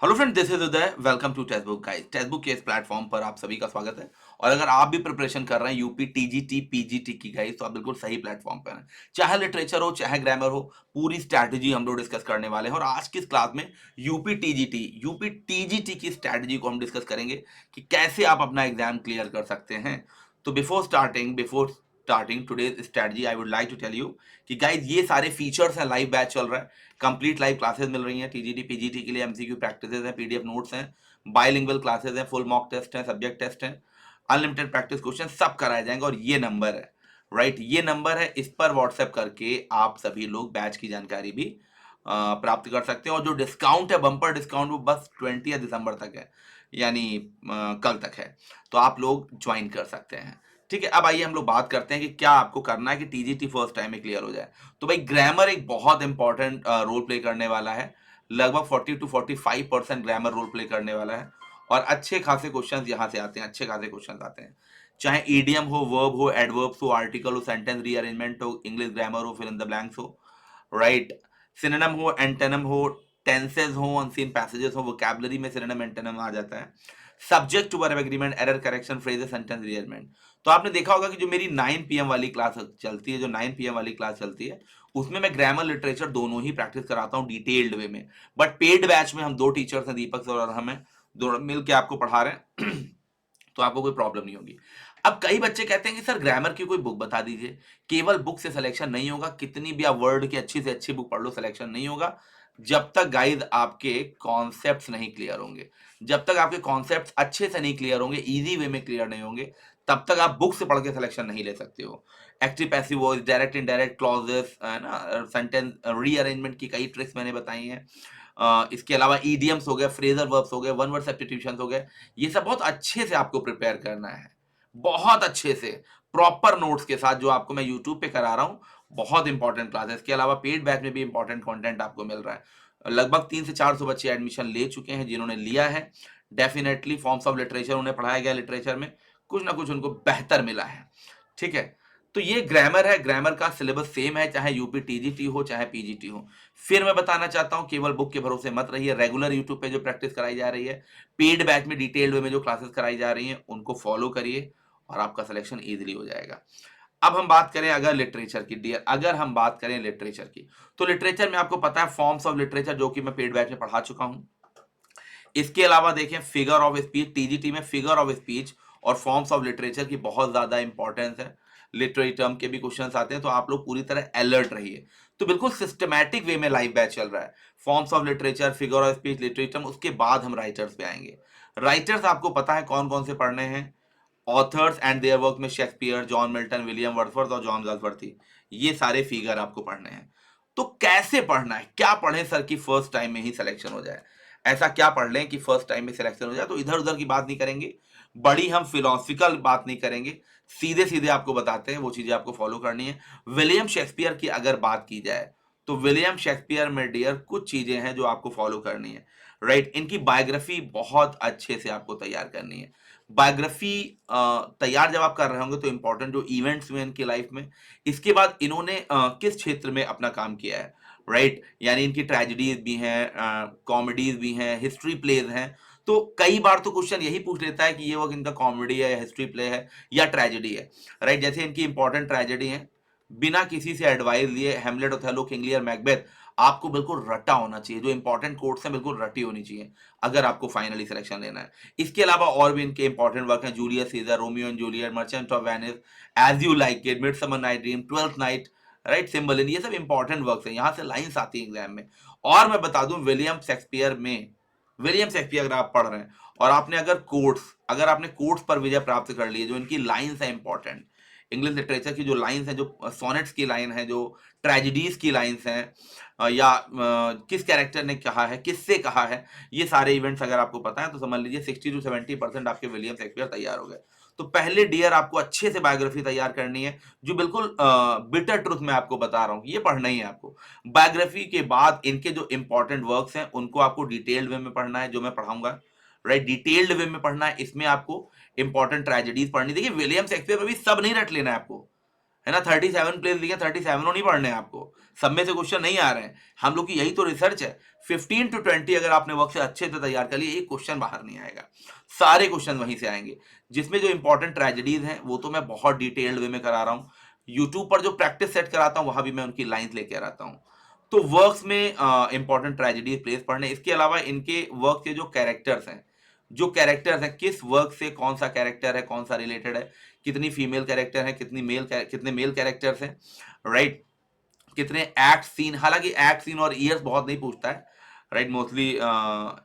Hello friend, this is Uday. Welcome to text book guys. Text book के इस platform पर आप सभी का स्वागत है। और अगर आप भी प्रिपरेशन कर रहे हैं यूपी टीजीटी पीजीटी की गाइस, तो आप बिल्कुल सही प्लेटफॉर्म पर हैं। चाहे लिटरेचर हो चाहे ग्रामर हो, पूरी स्ट्रैटेजी हम लोग डिस्कस करने वाले हैं। और आज की इस क्लास में यूपी टीजीटी की स्ट्रैटेजी को हम डिस्कस करेंगे कि कैसे आप अपना एग्जाम क्लियर कर सकते हैं। तो before starting today's strategy, I would like to tell you कि गाइस ये सारे फीचर्स हैं। लाइव बैच चल रहा है, कंप्लीट लाइव क्लासेस मिल रही हैं टीजीटी पीजीटी के लिए। एमसीक्यू प्रैक्टिसेस हैं, पीडीएफ नोट्स हैं, बाइलिंगुअल क्लासेस हैं, फुल मॉक टेस्ट हैं, सब्जेक्ट टेस्ट हैं, अनलिमिटेड प्रैक्टिस क्वेश्चन सब कराए जाएंगे। और ये नंबर है, राइट, ये नंबर है, इस पर व्हाट्सएप करके आप सभी लोग बैच की जानकारी भी प्राप्त कर सकते हैं। और जो डिस्काउंट है, बम्पर डिस्काउंट, वो बस 20 दिसंबर तक है, यानी कल तक है। तो आप लोग ज्वाइन कर सकते हैं। ठीक है, अब आइए हम लोग बात करते हैं कि क्या आपको करना है कि टीजीटी फर्स्ट टाइम में क्लियर हो जाए। तो भाई ग्रामर एक बहुत इंपॉर्टेंट रोल प्ले करने वाला है। लगभग 40 to 45% ग्रामर रोल प्ले करने वाला है। और अच्छे खासे क्वेश्चंस यहाँ से आते हैं, अच्छे खासे क्वेश्चंस आते हैं। चाहे ईडियम हो, वर्ब हो, एडवर्ब्स हो, आर्टिकल हो, सेंटेंस रीअरेंजमेंट हो, इंग्लिश ग्रामर हो, फिल इन द ब्लैंक्स हो, राइट, सिनोनिम हो, एंटोनिम हो, टेंसेस हो, अनसीन पैसेजेस हो, वोकैबुलरी में सिनोनिम एंटोनिम आ जाता है, subject to verb agreement, error correction, phrases, sentence rearrangement. तो आपने देखा होगा कि जो मेरी 9 पीएम वाली क्लास चलती है, जो 9 पीएम वाली क्लास चलती है, उसमें मैं ग्रामर लिटरेचर दोनों ही प्रैक्टिस कराता हूँ डिटेल्ड वे में। बट पेड बैच में हम दो टीचर्स हैं, दीपक सर और हम हैं, दोनों मिल के आपको पढ़ा रहे हैं। तो आपको कोई प्रॉब्लम नहीं होगी। अब कई बच्चे कहते हैं कि सर ग्रामर की कोई बुक बता दीजिए। केवल बुक से सिलेक्शन नहीं होगा, कितनी भी आप वर्ड की अच्छी से अच्छी बुक पढ़ लो, सिलेक्शन नहीं होगा जब तक गाइड आपके कॉन्सेप्ट्स नहीं क्लियर होंगे। जब तक आपके कॉन्सेप्ट्स अच्छे से नहीं क्लियर होंगे, इजी वे में क्लियर नहीं होंगे, तब तक आप बुक से पढ़ के सिलेक्शन नहीं ले सकते हो। Active passive voice, direct indirect clauses, है ना, सेंटेंस रीअरेंजमेंट की कई ट्रिक्स मैंने बताई हैं। इसके अलावा ईडियम्स हो गए, फ्रेजल वर्ब्स हो गए, वन वर्ड सब्स्टिट्यूशंस हो गए। ये सब बहुत अच्छे से आपको प्रिपेयर करना है, बहुत अच्छे से, प्रॉपर नोट्स के साथ, जो आपको मैं यूट्यूब पे करा रहा हूँ। बहुत इंपॉर्टेंट क्लास है। इसके अलावा पेड बैच में भी इंपॉर्टेंट कंटेंट आपको मिल रहा है। लगभग 300 से 400 बच्चे एडमिशन ले चुके हैं जिन्होंने लिया है। डेफिनेटली फॉर्म्स ऑफ लिटरेचर उन्हें पढ़ाया गया, लिटरेचर में कुछ ना कुछ उनको बेहतर मिला है। ठीक है, तो ये ग्रामर है। ग्रामर का सिलेबस सेम है, चाहे यूपी टीजीटी हो चाहे पीजीटी हो। फिर मैं बताना चाहता हूं, केवल बुक के भरोसे मत रहिए। रेगुलर यूट्यूब पे जो प्रैक्टिस कराई जा रही है, पेड बैच में डिटेल्ड वे में जो क्लासेस कराई जा रही हैं, उनको फॉलो करिए और आपका सिलेक्शन इजीली हो जाएगा। अब हम बात करें अगर लिटरेचर की, डियर, अगर हम बात करें लिटरेचर की, तो लिटरेचर में आपको पता है फॉर्म्स ऑफ लिटरेचर, जो कि मैं पेड बैच में पढ़ा चुका हूं। इसके अलावा देखें फिगर ऑफ स्पीच, टीजीटी में फिगर ऑफ स्पीच और फॉर्म्स ऑफ लिटरेचर की बहुत ज्यादा इंपॉर्टेंस है। लिटरेरी टर्म के भी क्वेश्चंस आते हैं, तो आप लोग पूरी तरह अलर्ट रहिए। तो बिल्कुल सिस्टमैटिक वे में लाइव बैच चल रहा है। Forms of literature, figure of speech, literary term, उसके बाद हम राइटर्स पे आएंगे। राइटर्स आपको पता है कौन कौन से पढ़ने हैं। ऑथर्स एंड देयर वर्क में Shakespeare, John Milton, William Wordsworth और जॉन गल्सवर्थी, ये सारे फिगर आपको पढ़ने हैं। तो कैसे पढ़ना है, क्या पढ़ें सर कि फर्स्ट टाइम में ही सिलेक्शन हो जाए? ऐसा क्या पढ़ लें कि फर्स्ट टाइम में सिलेक्शन हो जाए? तो इधर उधर की बात नहीं करेंगे, बड़ी हम फिलोसफिकल बात नहीं करेंगे, सीधे सीधे आपको बताते हैं वो चीजें आपको फॉलो करनी है। विलियम शेक्सपियर की अगर बात की जाए, तो विलियम शेक्सपियर में डियर कुछ चीजें हैं जो आपको फॉलो करनी है, राइट। इनकी बायोग्राफी बहुत अच्छे से आपको तैयार करनी है। बायोग्राफी तैयार जब आप कर रहे होंगे, तो इंपॉर्टेंट जो इवेंट्स हुए इनकी लाइफ में, इसके बाद इन्होंने किस क्षेत्र में अपना काम किया है, राइट। यानी इनकी ट्रेजेडीज भी हैं, कॉमेडीज भी हैं, हिस्ट्री प्लेज हैं। तो कई बार तो क्वेश्चन यही पूछ लेता है कि ये वर्क इनका कॉमेडी है या हिस्ट्री प्ले है या ट्रेजेडी है, राइट। जैसे इनकी इंपॉर्टेंट ट्रेजेडी है, बिना किसी से एडवाइस लिए, हेमलेट, ओथेलो, किंग लियर, मैकबेथ, आपको बिल्कुल रटा होना चाहिए। जो इंपॉर्टेंट कोट्स हैं बिल्कुल रटी होनी चाहिए, अगर आपको फाइनली सिलेक्शन लेना है। इसके अलावा और भी इनके इंपॉर्टेंट वर्क हैं, Julius Caesar, Romeo and Juliet, Merchant of Venice, As You Like It, Midsummer Night Dream, Twelfth Night, right, Cymbeline, ये सब इंपॉर्टेंट वर्क्स हैं। यहाँ से लाइंस आती है एग्जाम में। और मैं बता दूं, विलियम शेक्सपियर अगर आप पढ़ रहे हैं और आपने अगर आपने कोट्स पर विजय प्राप्त कर ली है, जो इनकी लाइंस है इंपॉर्टेंट, इंग्लिश लिटरेचर की जो लाइंस है, जो सोनेट्स की लाइन है, जो ट्रेजेडीज की लाइंस हैं, या किस कैरेक्टर ने कहा है, किससे कहा है, ये सारे इवेंट्स अगर आपको पता है, तो समझ लीजिए 60 to 70% आपके विलियम शेक्सपियर तैयार हो गए। तो पहले डियर आपको अच्छे से बायोग्राफी तैयार करनी है, जो बिल्कुल बिटर ट्रुथ मैं आपको बता रहा हूँ, ये पढ़ना ही है आपको। बायोग्राफी के बाद इनके जो इंपॉर्टेंट वर्क्स हैं, उनको आपको डिटेल्ड वे में पढ़ना है, जो मैं पढ़ाऊंगा, राइट। डिटेल्ड वे में पढ़ना है। इसमें आपको इंपॉर्टेंट ट्रेजेडीज पढ़नी। देखिए विलियम शेक्सपियर में भी सब नहीं रट लेना है आपको, है ना। 37 प्लेस लिखे, 37 नहीं पढ़ने हैं आपको। सब में से क्वेश्चन नहीं आ रहे हैं, हम लोग की यही तो रिसर्च है। 15 to 20 अगर आपने वर्क से अच्छे से तैयार कर लिए, एक क्वेश्चन बाहर नहीं आएगा, सारे क्वेश्चन वहीं से आएंगे। जिसमें जो इंपॉर्टेंट ट्रेजेडीज हैं वो तो मैं बहुत डिटेल्ड वे में करा रहा हूँ, यूट्यूब पर जो प्रैक्टिस सेट कराता हूँ वहां भी मैं उनकी लाइंस लेके आता हूँ। तो वर्क्स में इंपॉर्टेंट ट्रेजेडीज प्लेस पढ़ने, इसके अलावा इनके वर्क के जो कैरेक्टर्स हैं, किस वर्क से कौन सा कैरेक्टर है, कौन सा रिलेटेड है, कितनी फीमेल कैरेक्टर है, कितने मेल कैरेक्टर्स हैं, राइट, कितने एक्ट सीन, हालांकि एक्ट सीन और ईयर्स बहुत नहीं पूछता है, राइट, मोस्टली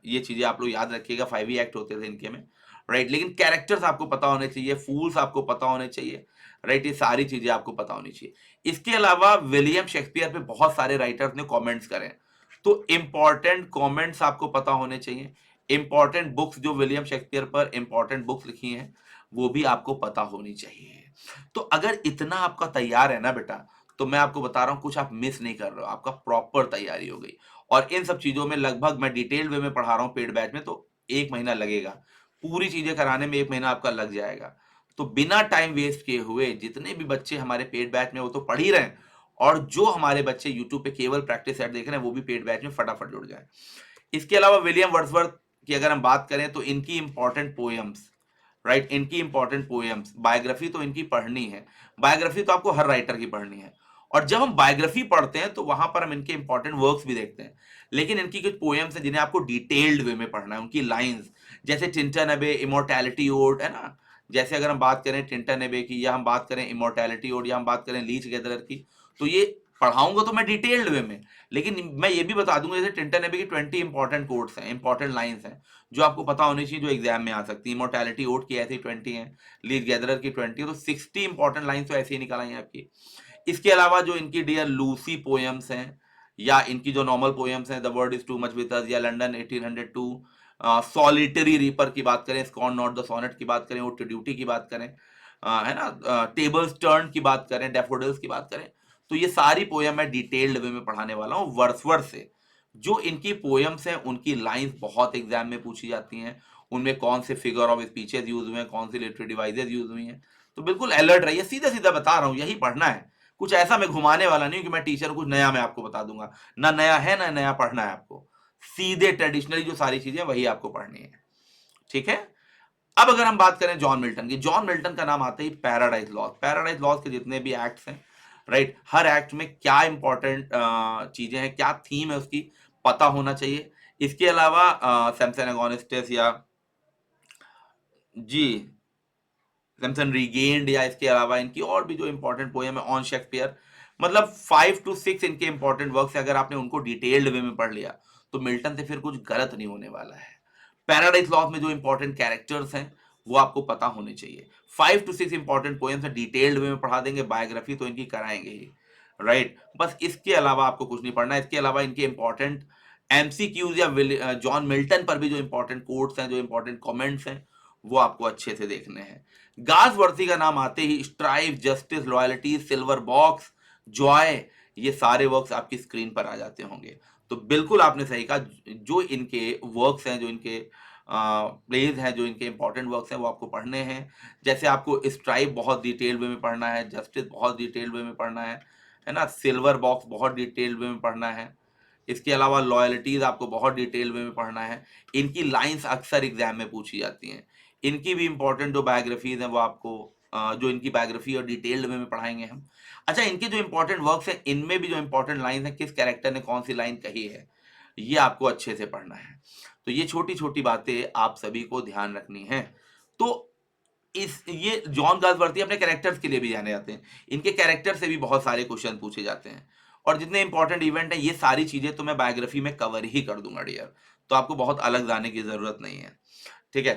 ये चीजें आप लोग याद रखिएगा, 5 ही एक्ट होते थे इनके में, राइट, लेकिन कैरेक्टर्स आपको पता होने चाहिए, फूल्स आपको पता होने चाहिए, राइट, ये सारी चीजें आपको पता होनी चाहिए। इसके अलावा विलियम शेक्सपियर पे बहुत सारे राइटर्स ने कमेंट्स करे हैं, तो इंपॉर्टेंट कमेंट्स आपको पता होने चाहिए। इंपॉर्टेंट बुक्स जो विलियम शेक्सपियर पर इंपॉर्टेंट बुक्स लिखी हैं वो भी आपको पता होनी चाहिए। तो अगर इतना आपका तैयार है ना बेटा, तो मैं आपको बता रहा हूँ कुछ आप मिस नहीं कर रहे हो, आपका प्रॉपर तैयारी हो गई। और इन सब चीजों में लगभग मैं डिटेल वे में पढ़ा रहा हूँ पेड बैच में, तो 1 महीना लगेगा, पूरी चीजें कराने में 1 महीना आपका लग जाएगा। तो बिना टाइम वेस्ट किए हुए जितने भी बच्चे हमारे पेड बैच में वो तो पढ़ ही रहे हैं, और जो हमारे बच्चे यूट्यूब पे केवल प्रैक्टिस सेट देख रहे हैं वो भी पेड बैच में फटाफट जुड़ जाए। इसके अलावा विलियम वर्ड्सवर्थ की अगर हम बात करें तो इनकी इंपॉर्टेंट पोएम्स, राइट, इनकी इंपॉर्टेंट पोएम्स, बायोग्राफी तो इनकी पढ़नी है, बायोग्राफी तो आपको हर राइटर की पढ़नी है। और जब हम बायोग्राफी पढ़ते हैं तो वहां पर हम इनके इंपॉर्टेंट वर्क्स भी देखते हैं, लेकिन इनकी कुछ पोएम्स हैं जिन्हें आपको डिटेल्ड वे में पढ़ना है, उनकी लाइंस, जैसे टिंटन अबे इमोर्टैलिटी ओड, है ना, जैसे अगर हम बात करें टिंटन अबे की, या हम बात करें इमोर्टैलिटी ओड, या हम बात करें लीच गैदरर की, तो ये पढ़ाऊंगा तो मैं डिटेल्ड वे में, लेकिन मैं ये भी बता दूंगा जैसे टिंटन अबे की 20 इंपॉर्टेंट कोट्स हैं, इंपॉर्टेंट लाइंस हैं जो आपको पता होनी चाहिए, जो एग्जाम में आ सकती है। इमोर्टैलिटी ओड की ऐसी 20 है, लीज गैदरर की 20, तो 60 इंपॉर्टेंट लाइंस तो ऐसे ही निकल आई हैं आपकी। इसके अलावा जो इनकी डियर लूसी पोएम्स हैं, या इनकी जो नॉर्मल पोएम्स हैं, the world is too much with us, या लंदन 1802, सॉलिटरी रीपर की बात करें, स्कॉन नॉट द सोनेट की बात करें, ओड टू ड्यूटी की बात करें, है ना, टेबल्स टर्न की बात करें, डैफोडिल्स की बात करें, तो ये सारी पोएम मैं डिटेल्ड वे में पढ़ाने वाला हूँ वर्सवर्थ से। जो इनकी पोएम्स हैं उनकी लाइंस बहुत एग्जाम में पूछी जाती हैं, उनमें कौन से फिगर ऑफ स्पीचेस यूज हुए हैं, कौन सी लिटरेरी डिवाइसेस यूज हुई हैं, तो बिल्कुल अलर्ट रहिए, सीधा सीधा बता रहा हूँ, यही पढ़ना है। कुछ ऐसा मैं घुमाने वाला नहीं हूं कि मैं टीचर हूं कुछ नया मैं आपको बता दूंगा, ना नया है ना नया पढ़ना है आपको, सीधे ट्रेडिशनली जो सारी चीजें वही आपको पढ़नी है, ठीक है। अब अगर हम बात करें जॉन मिल्टन की, जॉन मिल्टन का नाम आते ही पैराडाइज लॉज, पैराडाइज लॉज के जितने भी एक्ट्स हैं, राइट, हर एक्ट में क्या इंपॉर्टेंट चीजें हैं, क्या थीम है उसकी पता होना चाहिए। इसके अलावा सैमसन एगोनिस्टिस, या जी सैमसन रीगेन्ड, या इसके अलावा इनकी और भी जो इंपॉर्टेंट पोएम है ऑन शेक्सपियर, मतलब 5 to 6 इनके इंपॉर्टेंट वर्क्स है, अगर आपने उनको डिटेल्ड वे में पढ़ लिया तो मिल्टन से फिर कुछ गलत नहीं होने वाला है। पैराडाइज लॉस में जो इंपॉर्टेंट कैरेक्टर्स हैं वो आपको पता होने चाहिए। 5 to 6 इंपॉर्टेंट पोएम्स है, डिटेल्ड वे में पढ़ा देंगे, बायोग्राफी तो इनकी कराएंगे ही, राइट, बस इसके अलावा आपको कुछ नहीं पढ़ना है। इसके अलावा इनके इंपॉर्टेंट एमसीक्यूज या जॉन मिल्टन पर भी जो इंपॉर्टेंट कोट्स हैं, जो इंपॉर्टेंट कमेंट्स हैं, वो आपको अच्छे से देखने हैं। गासवर्दी का नाम आते ही strive, justice, loyalty, silver box, joy, ये सारे वर्क्स आपकी स्क्रीन पर आ जाते होंगे। तो बिल्कुल आपने सही कहा, जो इनके वर्क्स हैं, जो इनके प्लेज हैं, जो इनके इंपॉर्टेंट वर्क्स हैं वो आपको पढ़ने हैं। जैसे आपको स्ट्राइव बहुत डिटेल वे में पढ़ना है, जस्टिस बहुत डिटेल वे में पढ़ना है ना, सिल्वर बॉक्स बहुत डिटेल वे में पढ़ना है। इसके अलावा लॉयल्टीज आपको बहुत डिटेल वे में पढ़ना है। इनकी लाइंस अक्सर एग्जाम में पूछी जाती हैं। इनकी भी इंपॉर्टेंट जो बायोग्राफीज हैं वो आपको जो इनकी बायोग्राफी और डिटेल्ड वे में पढ़ाएंगे हम। अच्छा, इनके जो इंपॉर्टेंट वर्क्स हैं इनमें भी जो इंपॉर्टेंट लाइन है, किस कैरेक्टर ने कौन सी लाइन कही है, ये आपको अच्छे से पढ़ना है। तो ये छोटी छोटी बातें आप सभी को ध्यान रखनी है। तो इस ये जॉन गासवर्दी अपने कैरेक्टर्स के लिए भी जाने जाते हैं, इनके कैरेक्टर से भी बहुत सारे क्वेश्चन पूछे जाते हैं, और जितने इंपॉर्टेंट इवेंट हैं ये सारी चीजें तो मैं बायोग्राफी में कवर ही कर दूंगा डियर, तो आपको बहुत अलग जाने की जरूरत नहीं है, ठीक है।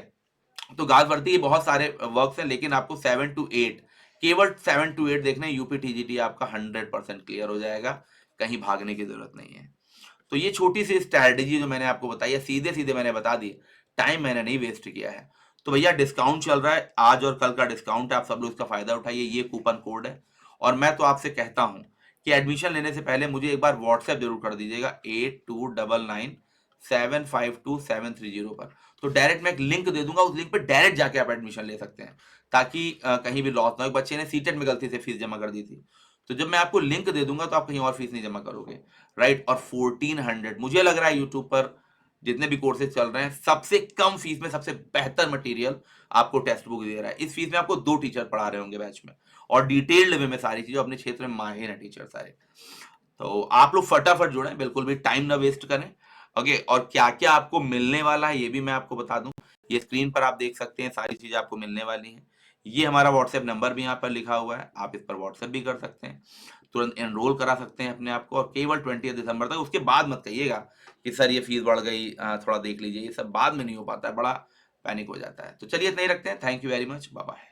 तो गासवर्दी के बहुत सारे वर्क्स हैं, लेकिन आपको 7 to 8, केवल 7 to 8 देखने, यूपी टीजीटी आपका 100% क्लियर हो जाएगा, कहीं भागने की जरूरत नहीं है। तो ये छोटी सी स्ट्रैटेजी जो मैंने आपको बताई है, सीधे सीधे मैंने बता दी, टाइम मैंने नहीं वेस्ट किया है। तो भैया डिस्काउंट चल रहा है, आज और कल का डिस्काउंट है, आप सब लोग इसका फायदा उठाइए, ये कूपन कोड है। और मैं तो आपसे कहता हूं कि एडमिशन लेने से पहले मुझे एक बार व्हाट्सएप जरूर कर दीजिएगा 8299752730 पर। तो डायरेक्ट मैं एक लिंक दे दूंगा, उस लिंक पे डायरेक्ट जाके आप एडमिशन ले सकते हैं, ताकि कहीं भी लॉस ना हो। बच्चे ने सीटेट में गलती से फीस जमा कर दी थी, तो जब मैं आपको लिंक दे दूंगा तो आप कहीं और फीस नहीं जमा करोगे, राइट। और 1400 मुझे लग रहा है यूट्यूब पर जितने भी कोर्सेज चल रहे हैं सबसे कम फीस में सबसे बेहतर मटेरियल आपको टेक्स्ट बुक दे रहा है। इस फीस में आपको 2 टीचर पढ़ा रहे होंगे बैच में, और डिटेल्ड वे में सारी चीजें, अपने क्षेत्र में माहिर हैं टीचर सारे। तो आप लोग फटाफट जुड़ें, बिल्कुल भी टाइम ना वेस्ट करें। ओके, और क्या-क्या आपको मिलने वाला है ये भी मैं आपको बता दूं। ये स्क्रीन पर आप देख सकते हैं, सारी चीजें आपको मिलने वाली हैं। ये हमारा व्हाट्सएप नंबर भी यहाँ पर लिखा हुआ है, आप इस पर व्हाट्सएप भी कर सकते हैं, तुरंत एनरोल करा सकते हैं अपने आप को, और केवल 20 दिसंबर तक। उसके बाद मत कहिएगा कि सर ये फीस बढ़ गई, थोड़ा देख लीजिए, ये सब बाद में नहीं हो पाता है, बड़ा पैनिक हो जाता है। तो चलिए इतना ही रखते हैं। Thank you very much, bye bye.